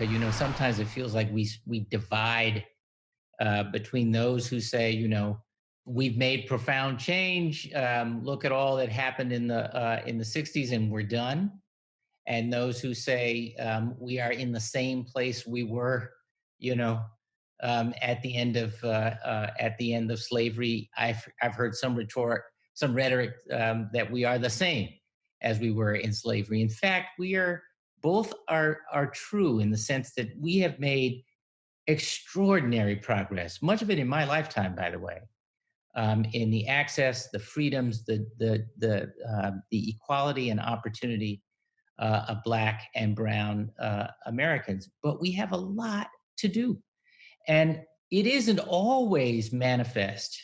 America, sometimes it feels like we divide between those who say, we've made profound change. Look at all that happened in the '60s, and we're done. And those who say we are in the same place we were, at the end of slavery. I've heard some rhetoric that we are the same as we were in slavery. In fact, both are true in the sense that we have made extraordinary progress, much of it in my lifetime, by the way, in the access, the freedoms, the equality and opportunity of Black and Brown Americans. But we have a lot to do. And it isn't always manifest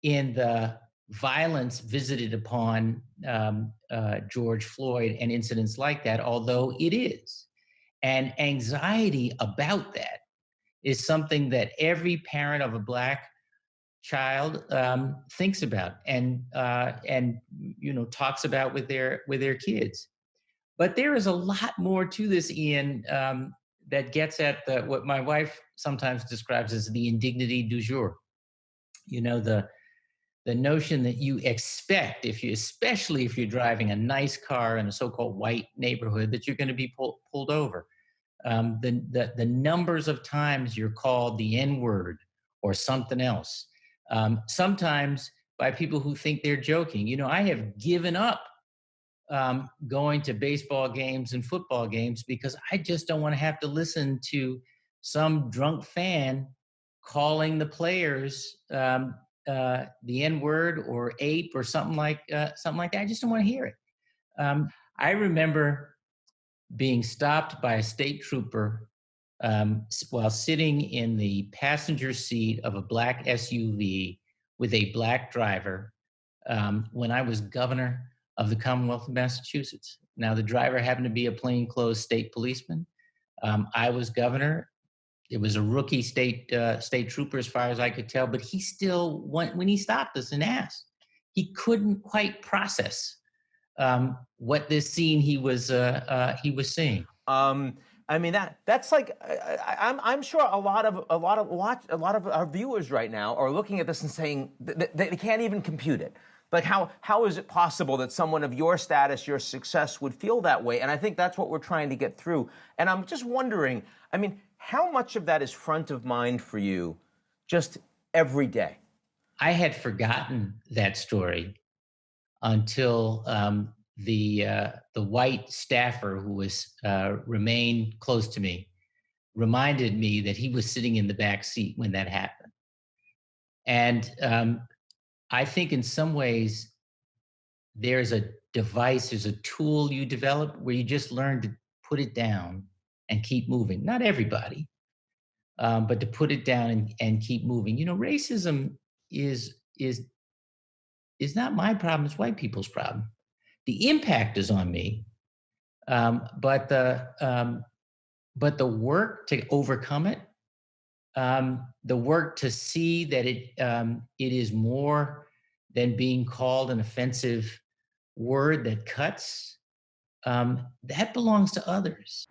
in the violence visited upon George Floyd and incidents like that, although it is. And anxiety about that is something that every parent of a Black child thinks about and talks about with their kids. But there is a lot more to this, Ian, that gets at what my wife sometimes describes as the indignity du jour. The notion that you expect, especially if you're driving a nice car in a so-called white neighborhood, that you're going to be pulled over. The numbers of times you're called the N-word or something else, sometimes by people who think they're joking. I have given up going to baseball games and football games because I just don't want to have to listen to some drunk fan calling the players the N-word or ape or something like that. I just don't want to hear it. I remember being stopped by a state trooper while sitting in the passenger seat of a Black SUV with a Black driver when I was governor of the Commonwealth of Massachusetts. Now, the driver happened to be a plainclothes state policeman. I was governor. It was a rookie state trooper, as far as I could tell, but he still, when he stopped us and asked, he couldn't quite process what this scene he was seeing. I mean, that's like, I'm sure a lot of our viewers right now are looking at this and saying they can't even compute it. Like, how is it possible that someone of your status, your success, would feel that way? And I think that's what we're trying to get through. And I'm just wondering, I mean, how much of that is front of mind for you just every day? I had forgotten that story until the white staffer who was remained close to me reminded me that he was sitting in the back seat when that happened. And I think in some ways there's a device, there's a tool you develop where you just learn to put it down and keep moving. Not everybody, but to put it down and keep moving. Racism is not my problem, it's white people's problem. The impact is on me, but the work to overcome it, the work to see that it is more than being called an offensive word that cuts, that belongs to others.